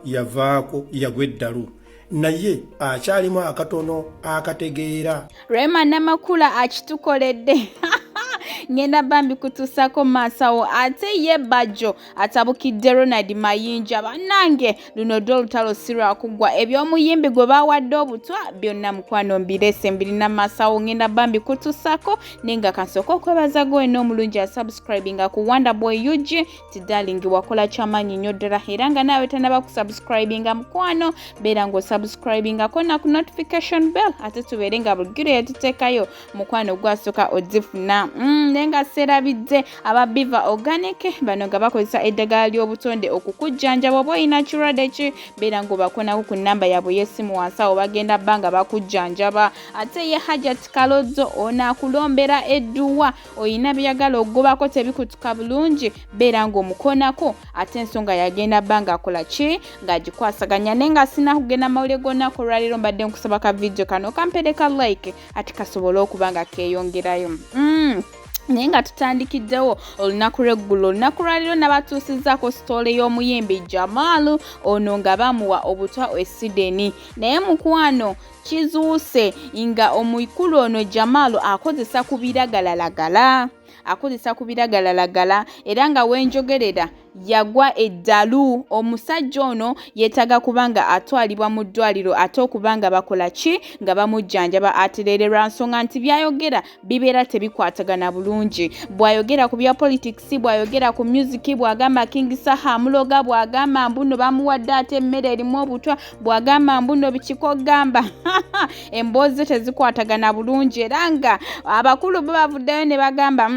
yavaako yagweddalu naye akyalimu akatono akategeera. Rema Namakula akitukoledde ngenda bambi kutusako masawo ate ye bajjo atabukidde Ronald Mayinja bannange luno dolutalo sirwa kugwa eby'omuyimbi gwe bawadde Obutwa byonna mukwano mbirese mbirina masawo ngenda bambi kutusako nenga kansoko okwebaza gwe n'omulungi asubscribinga ku Wonder Boy UG tidalingi wakola chamanyi nnyo ddala era nga nawe tanaba kusubscribinga mukwano beera ngo subscribinga kona ku notification bell ate tubeere nga buligiro yatuteekayo mukwano gwasooka ozifuna nenga serabidde ababiva organic bano nga bakozesa eddagala ly'obutonde okukujjanjaba oba olina kirwadde ki beera ngo bakonaku ku nnamba yaabwe y'essimu wansi awo bagenda bbanga bakujjanjaba ate ye Hajat Kalozo onaakulombera edduwa olina byagala ogobako tebikutuka bulungi beera ng'omukonako ate ensonga yagenda bbanga akola ki ng'agikwasaganya nenga sina kugenda mawulire gonna ku lwaliro mbadde nkusaba ka video kano kampereka like ati kasobole okuba nga keeyongerayo nenga tutandikiddewo olunaku lw'eggulo olunaku lwaliro nabatuusizzaako sitole y'omuyimbi Jamal ono nga bamuwa Obutwa essideni naye mukwano kizuuse nga omukulu ono Jamal akozesa ku biragalalagala era nga wenjogerera yagwa eddalu omusajja ono yetaga kubanga atwalibwa mu ddwaliro ate okubanga bakola ki nga bamujjanjaba aterererwa nsonga nti byayogera bibeera tebikwatagana bulungi bw'ayogera ku bya politics bw'ayogera ku music bw'agamba King Saha muloga bw'agamba mbuno bamuwadde ate emmere erimu Obutwa bw'agamba mbuno bikikogamba emboozi tezikwatagana bulungi era nga abakulu bo bavuddeyo ne bagamba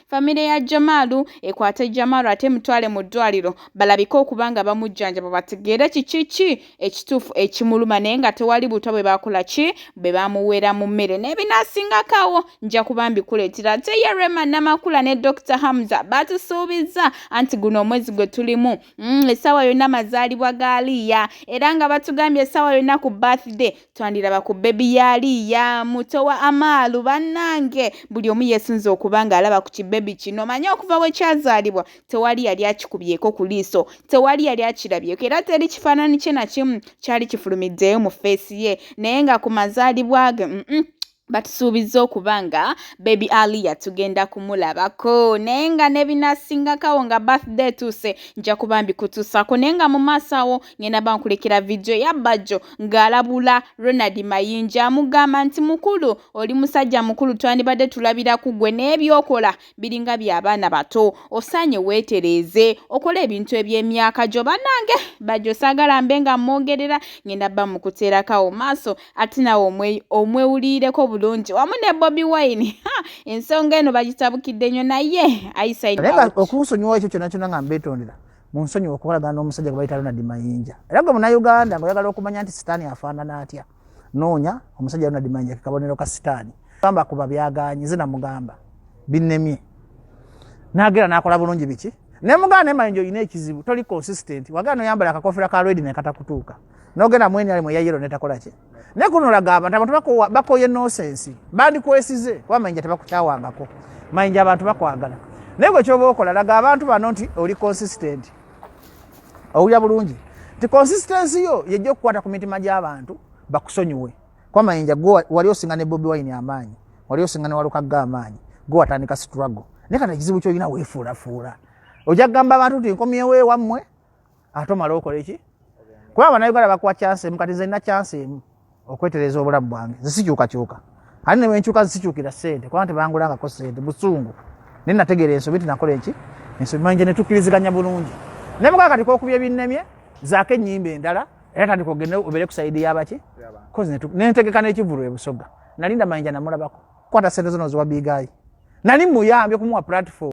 famire ya Jamal ekwate Jamal ate mutwale mu ddwaliro balabika okubanga bamujjanjaba bategeere kiki ekituufu ekimuluma naye nga tewali Butwa bwe bakola ki bwe bamuweera mu mmere n'ebinasingakawo nja kuba mbikuleetera ate ye Rema Namakula ne Dr. Hamza batusuubizza anti guno omwezi gwe tulimu essaawa yonna mazaalibwa ga Aaliyah era nga batugambye essaawa yonna ku birthday twandiraba ku baby ya Aaliyah muto wa Aamal bannange buli omu yeesunze okuba nga alaba ku kibebi kino manye okuva we kyazaalibwa tewali yali akikubyeko ku liiso tewali yali akirabyeko era teri kifaananyi kye na kimu kyali kifulumiddeyo mu feesi ye naye nga ku mazaalibwa ge batusuubizza okubanga baby Aaliyah tugenda kumulabako naye nga nebinasingakawo nga birthday tuuse nja kuba mbikutuusako naye nga mu maaso awo ngenda bankulekera video ya bajjo ng'alabula Ronald Mayinja amugamba nti mukulu oli musajja mukulu twandibadde tulabira ku gwe n'ebyokola biringa by'abaana bato osaanye weetereeze okola ebintu eby'emyaka gyo bannange bajjo saagala mbe nga mwogerera ngenda bba mukuteerakawo maaso ate nawe omwewulirireko bulungi wamu ne Bobi Wine ensonga eno bagitabukidde nnyo naye ayisaidde okunsonyiwa ekyo kyonna kyonna nga mbeetondera mu nsonyiwa okukolagana n'omusajja gwe bayita Ronald Mayinja era gwe munnayuganda ng'oyagala okumanya nti sitaani afaanana atya noonya omusajja Ronald Mayinja ke kabonero ka sitaani gamba kuba byagaanyi ze namugamba binnemye n'agera n'akola bulungi biki ne muganda ne Mayinja olina ekizibu toli consistent wagana oyambala akakofera ka red ne katakutuuka n'ogenda mwene ali mu yayiro netakola ki ne kuno lagamba nti abantu bakoye nonsense bandikwesize kuba Mayinja tebakukyawangako Mayinja abantu bakwagala naye gwe kyoba okola laga abantu bano nti oli consistent owulya bulungi nti consistency yo yejja okukwata ku mitima gy'abantu bakusonyiwe kuba Mayinja gwe wali osinga ne Bobi Wine amaanyi wali osinga ne Walukagga amaanyi gwe watandika struggle naye kati ekizibu kyolina weefuulafuula ojja kugamba abantu nti nkomyewo ewammwe ate omala okola eki kuba Abannayuganda bakuwa chance emu kati nze nina chance emu okwetereza obulamu bwange zisikyukakyuka ate ne bwenkyuka zisikyukira ssente kuba tebangulangako ssente busungu naye nategeera ensobi tinakola eki ensobi Mayinja ne tukkiriziganya bulungi naye mukaa kati kookubya ebinnemye zaako ennyimba endala era tandika ogende obeere ku sayidi y'abaki kozi nentegeka n'ekivulu ebusoga nalinda Mayinja namulabako kwata ssente zono ziwa bigayi nali muyambye okumuwa platform